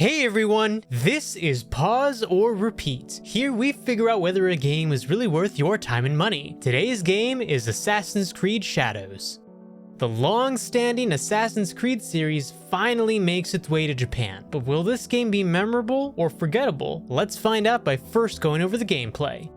Hey everyone, this is Pause or Repeat. Here we figure out whether a game is really worth your time and money. Today's game is Assassin's Creed Shadows. The long-standing Assassin's Creed series finally makes its way to Japan, but will this game be memorable or forgettable? Let's find out by first going over the gameplay.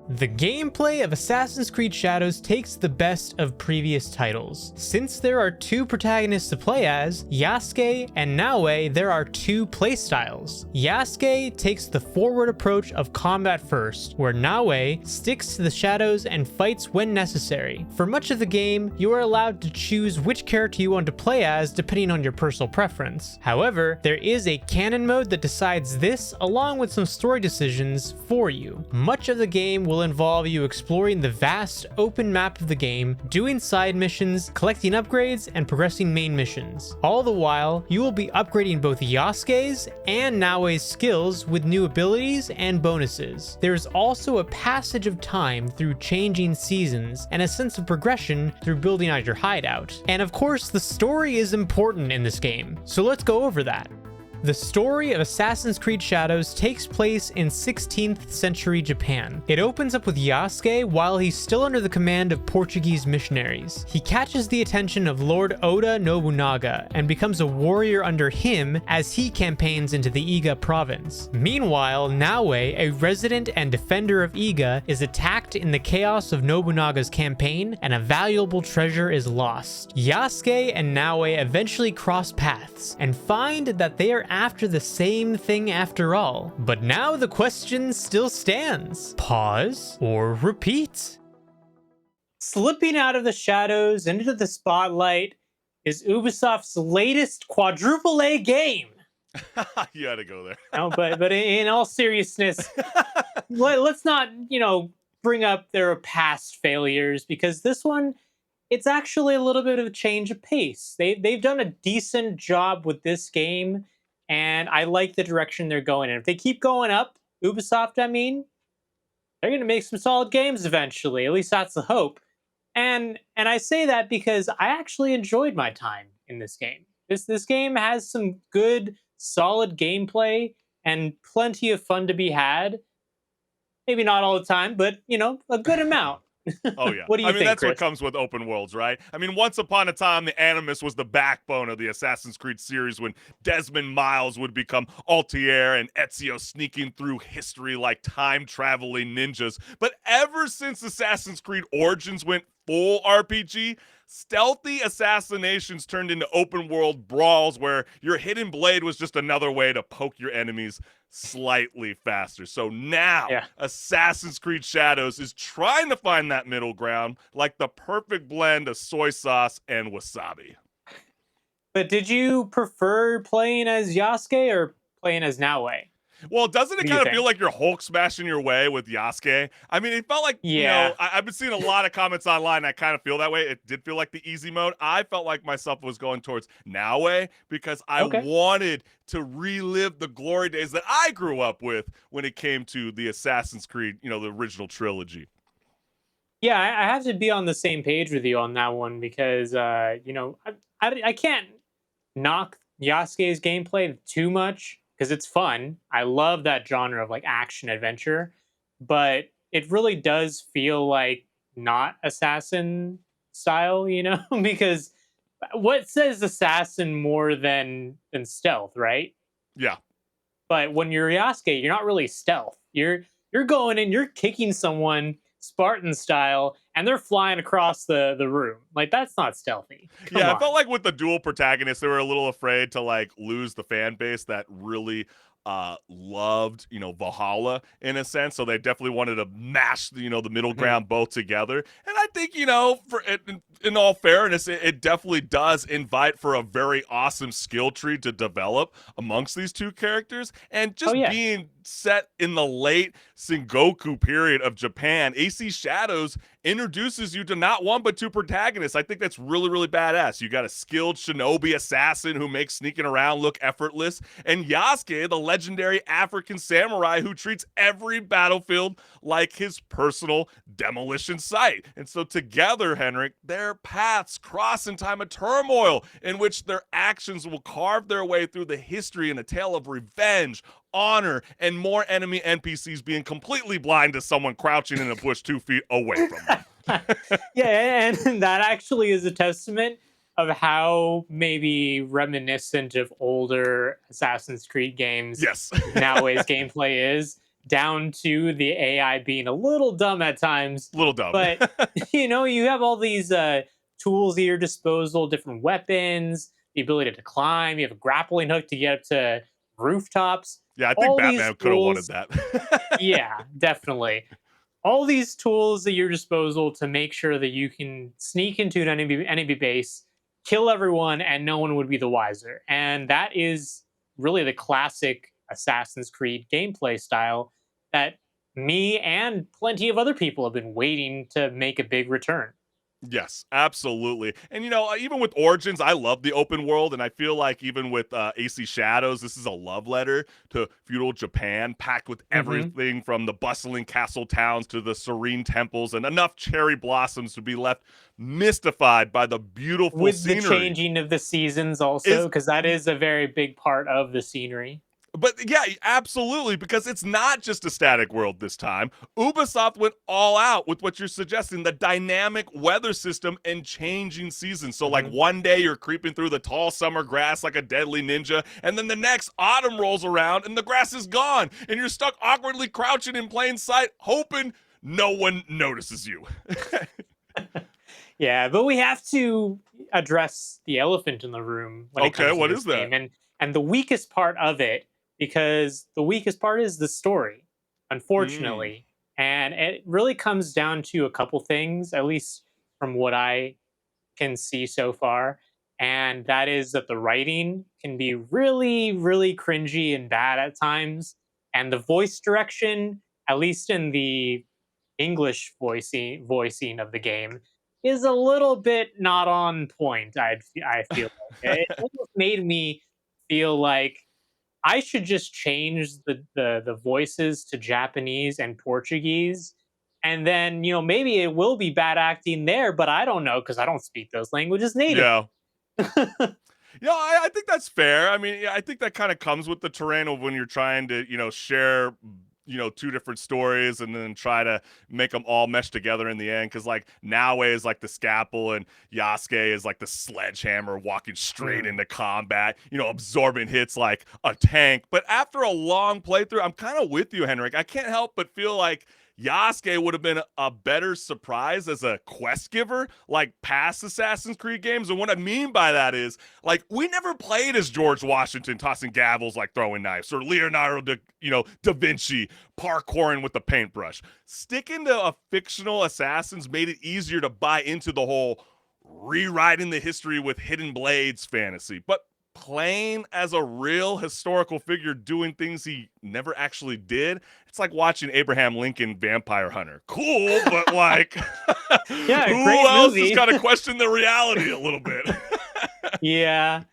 The gameplay of Assassin's Creed Shadows takes the best of previous titles. Since there are two protagonists to play as, Yasuke and Naoe, there are two playstyles. Yasuke takes the forward approach of combat first, where Naoe sticks to the shadows and fights when necessary. For much of the game, you are allowed to choose which character you want to play as depending on your personal preference. However, there is a canon mode that decides this along with some story decisions for you. Much of the game will involve you exploring the vast open map of the game, doing side missions, collecting upgrades, and progressing main missions. All the while, you will be upgrading both Yasuke's and Naoe's skills with new abilities and bonuses. There is also a passage of time through changing seasons and a sense of progression through building out your hideout. And of course, the story is important in this game, so let's go over that. The story of Assassin's Creed Shadows takes place in 16th century Japan. It opens up with Yasuke while he's still under the command of Portuguese missionaries. He catches the attention of Lord Oda Nobunaga and becomes a warrior under him as he campaigns into the Iga province. Meanwhile, Naoe, a resident and defender of Iga, is attacked in the chaos of Nobunaga's campaign and a valuable treasure is lost. Yasuke and Naoe eventually cross paths and find that they are after the same thing after all. But now the question still stands. Pause or repeat? Slipping out of the shadows into the spotlight is Ubisoft's latest quadruple A game. You had to go there. No, but in all seriousness, let's not, bring up their past failures, because this one, it's actually a little bit of a change of pace. They've done a decent job with this game, and I like the direction they're going in. If they keep going up, Ubisoft, they're going to make some solid games eventually. At least that's the hope. And I say that because I actually enjoyed my time in this game. This game has some good, solid gameplay and plenty of fun to be had. Maybe not all the time, but, a good amount. Oh, yeah. What do you think, that's Chris? what comes with open worlds, right? Once upon a time, the Animus was the backbone of the Assassin's Creed series when Desmond Miles would become Altair and Ezio sneaking through history like time-traveling ninjas. But ever since Assassin's Creed Origins went full RPG, stealthy assassinations turned into open world brawls where your hidden blade was just another way to poke your enemies slightly faster. So now Assassin's Creed Shadows is trying to find that middle ground, like the perfect blend of soy sauce and wasabi. But did you prefer playing as Yasuke or playing as Naoe? Well, doesn't it kind of feel like you're Hulk smashing your way with Yasuke? It felt like, I've been seeing a lot of comments online. I kind of feel that way. It did feel like the easy mode. I felt like myself was going towards Naoe because I wanted to relive the glory days that I grew up with when it came to the Assassin's Creed, the original trilogy. Yeah, I have to be on the same page with you on that one because, I can't knock Yasuke's gameplay too much, because it's fun. I love that genre of action adventure, but it really does feel like not assassin style, because what says assassin more than stealth, right? Yeah. But when you're Yasuke, you're not really stealth. You're going in, you're kicking someone Spartan style, and they're flying across the room. That's not stealthy. Come on. I felt like with the dual protagonists, they were a little afraid to lose the fan base that really loved Valhalla in a sense, so they definitely wanted to mash the middle ground both together. And I think for in all fairness, it definitely does invite for a very awesome skill tree to develop amongst these two characters. And just being set in the late Sengoku period of Japan, AC Shadows introduces you to not one but two protagonists. I think that's really, really badass. You got a skilled shinobi assassin who makes sneaking around look effortless, and Yasuke, the legendary African samurai who treats every battlefield like his personal demolition site. And so together, Henrik, their paths cross in time of turmoil in which their actions will carve their way through the history in a tale of revenge, honor, and more enemy NPCs being completely blind to someone crouching in a bush 2 feet away from them. Yeah, and that actually is a testament of how maybe reminiscent of older Assassin's Creed games Yes. nowadays gameplay is, down to the AI being a little dumb at times. Little dumb. But you have all these tools at your disposal, different weapons, the ability to climb, you have a grappling hook to get up to rooftops. Yeah, I think All these Batman could have wanted tools, that. yeah, definitely. All these tools at your disposal to make sure that you can sneak into an enemy base, kill everyone, and no one would be the wiser. And that is really the classic Assassin's Creed gameplay style that me and plenty of other people have been waiting to make a big return. Yes, absolutely. And even with Origins, I love the open world, and I feel like even with AC Shadows, this is a love letter to feudal Japan, packed with Hmm. everything from the bustling castle towns to the serene temples, and enough cherry blossoms to be left mystified by the beautiful With the scenery. changing of the seasons, also, Is because that is a very big part of the scenery. But yeah, absolutely, because it's not just a static world this time. Ubisoft went all out with what you're suggesting, the dynamic weather system and changing seasons. So, like, Hmm. one day you're creeping through the tall summer grass like a deadly ninja, and then the next autumn rolls around and the grass is gone, and you're stuck awkwardly crouching in plain sight, hoping no one notices you. Yeah, but we have to address the elephant in the room when it Okay, comes to what this is that? game, and the weakest part of it, because the weakest part is the story, Mm, unfortunately. And it really comes down to a couple things, at least from what I can see so far. And that is that the writing can be really, really cringy and bad at times. And the voice direction, at least in the English voicing of the game, is a little bit not on point. I feel like it almost made me feel like I should just change the voices to Japanese and Portuguese, and then maybe it will be bad acting there, but I don't know because I don't speak those languages native. yeah. Yeah, I think that's fair. I mean, yeah, I think that kind of comes with the terrain of when you're trying to, share, two different stories and then try to make them all mesh together in the end. Cause like Naue is like the scalpel and Yasuke is like the sledgehammer walking straight Mm. into combat, absorbing hits like a tank. But after a long playthrough, I'm kind of with you, Henrik. I can't help but feel like Yasuke would have been a better surprise as a quest giver, like past Assassin's Creed games. And what I mean by that is, like, we never played as George Washington tossing gavels like throwing knives, or Da Vinci parkouring with a paintbrush. Sticking to a fictional assassins made it easier to buy into the whole rewriting the history with hidden blades fantasy. But playing as a real historical figure doing things he never actually did, it's like watching Abraham Lincoln Vampire Hunter. Cool, but like, Yeah, who great else has got movie. to question the reality a little bit? Yeah,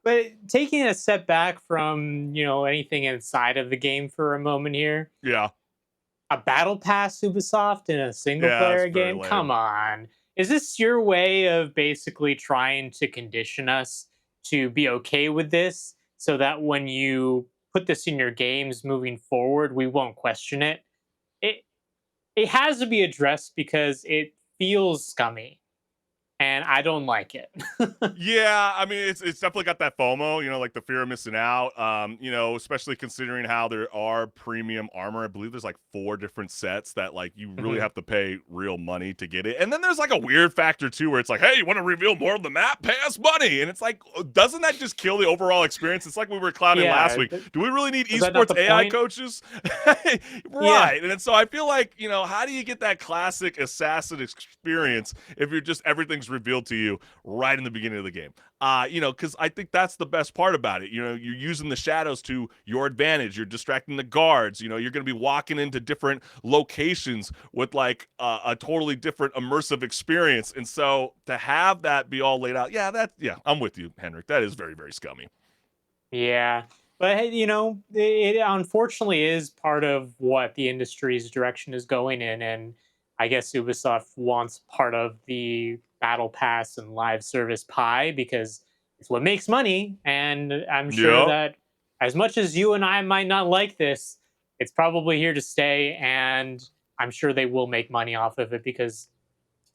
but taking a step back from anything inside of the game for a moment here, Yeah, a battle pass Ubisoft in a single yeah, it's player very game? Come lame. on. Is this your way of basically trying to condition us to be okay with this so that when you put this in your games moving forward, we won't question it? It it has to be addressed because it feels scummy and I don't like it. Yeah, I mean it's definitely got that FOMO, like the fear of missing out. Especially considering how there are premium armor. I believe there's like 4 different sets that like you really Mhm. have to pay real money to get it. And then there's like a weird factor too where it's like, hey, you want to reveal more of the map? Pay us money. And it's like, doesn't that just kill the overall experience? It's like we were clowning last Yeah, week. Do we really need is that not esports the AI point? coaches? Yeah. Right. And so I feel like, how do you get that classic assassin experience if you're just everything's revealed to you right in the beginning of the game. Because I think that's the best part about it. You're using the shadows to your advantage. You're distracting the guards. You're going to be walking into different locations with like a totally different immersive experience. And so to have that be all laid out, I'm with you, Henrik. That is very, very scummy. Yeah. But hey, it unfortunately is part of what the industry's direction is going in. And I guess Ubisoft wants part of the battle pass and live service pie because it's what makes money. And I'm sure Yep. that as much as you and I might not like this, it's probably here to stay. And I'm sure they will make money off of it because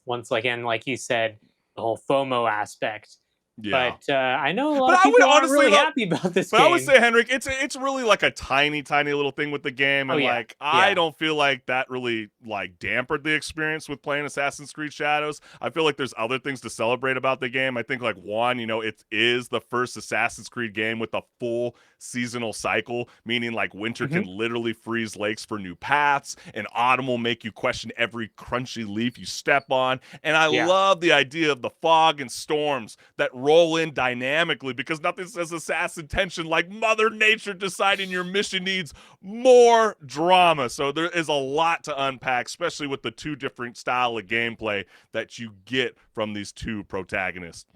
once again, like you said, the whole FOMO aspect. Yeah. But I know a lot But of I would people aren't honestly really though, happy about this But I would game. say, Henrik, it's really like a tiny, tiny little thing with the game, Oh and yeah, like I yeah. don't feel like that really like dampened the experience with playing Assassin's Creed Shadows. I feel like there's other things to celebrate about the game. I think like one, it is the first Assassin's Creed game with a full seasonal cycle, meaning like winter can Hmm. literally freeze lakes for new paths, and autumn will make you question every crunchy leaf you step on. And I Yeah. love the idea of the fog and storms that roll in dynamically because nothing says assassin tension like Mother Nature deciding your mission needs more drama. So there is a lot to unpack, especially with the two different style of gameplay that you get from these two protagonists.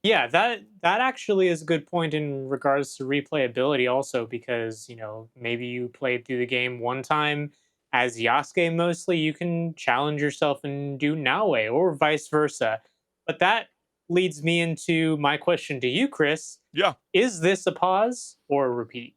Yeah, that actually is a good point in regards to replayability also because, maybe you played through the game one time as Yasuke mostly, you can challenge yourself and do Naoe or vice versa. But that leads me into my question to you, Chris. Yeah. Is this a pause or a repeat?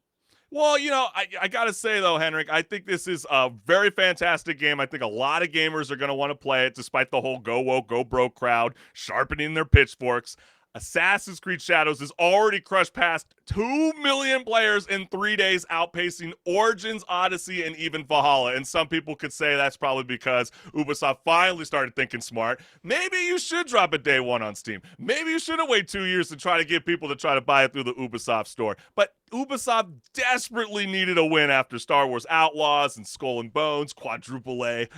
Well, I got to say, though, Henrik, I think this is a very fantastic game. I think a lot of gamers are going to want to play it despite the whole go woke, go broke crowd sharpening their pitchforks. Assassin's Creed Shadows has already crushed past 2 million players in 3 days, outpacing Origins, Odyssey, and even Valhalla. And some people could say that's probably because Ubisoft finally started thinking smart. Maybe you should drop it day one on Steam. Maybe you shouldn't wait 2 years to try to get people to try to buy it through the Ubisoft store. But Ubisoft desperately needed a win after Star Wars Outlaws and Skull and Bones quadruple A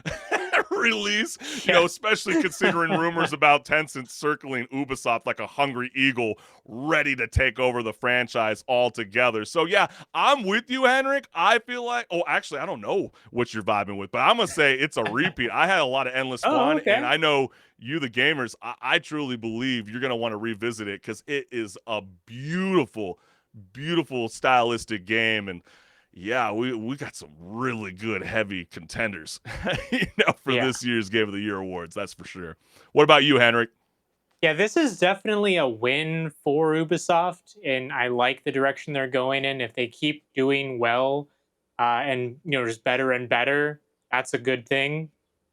release, Yeah. especially considering rumors about Tencent circling Ubisoft like a hungry eagle ready to take over the franchise altogether. So yeah, I'm with you, Henrik. I feel like, actually, I don't know what you're vibing with, but I'm going to say it's a repeat. I had a lot of endless Oh, fun, and okay. I know you, the gamers, I truly believe you're going to want to revisit it because it is a beautiful, beautiful stylistic game. And yeah, we got some really good heavy contenders, for Yeah. this year's Game of the Year awards. That's for sure. What about you, Henrik? Yeah, this is definitely a win for Ubisoft, and I like the direction they're going in. If they keep doing well, and just better and better, that's a good thing.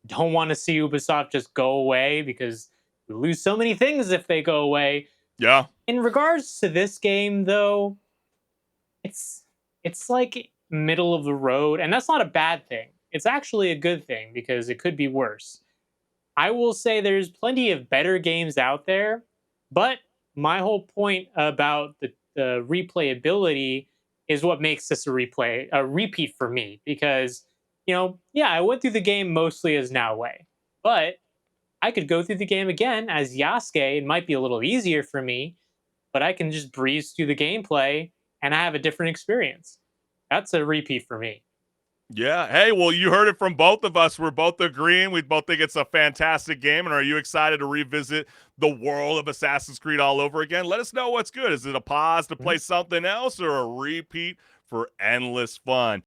Don't want to see Ubisoft just go away because we lose so many things if they go away. Yeah, In regards to this game, though, it's it's like middle of the road, and that's not a bad thing. It's actually a good thing because it could be worse. I will say there's plenty of better games out there, but my whole point about the replayability is what makes this a repeat for me because yeah, I went through the game mostly as Naoe, but I could go through the game again as Yasuke. It might be a little easier for me, but I can just breeze through the gameplay and I have a different experience. That's a repeat for me. yeah. Hey, well, you heard it from both of us. We're both agreeing. We both think it's a fantastic game. And are you excited to revisit the world of Assassin's Creed all over again? Let us know what's good. Is it a pause to play something else or a repeat for endless fun?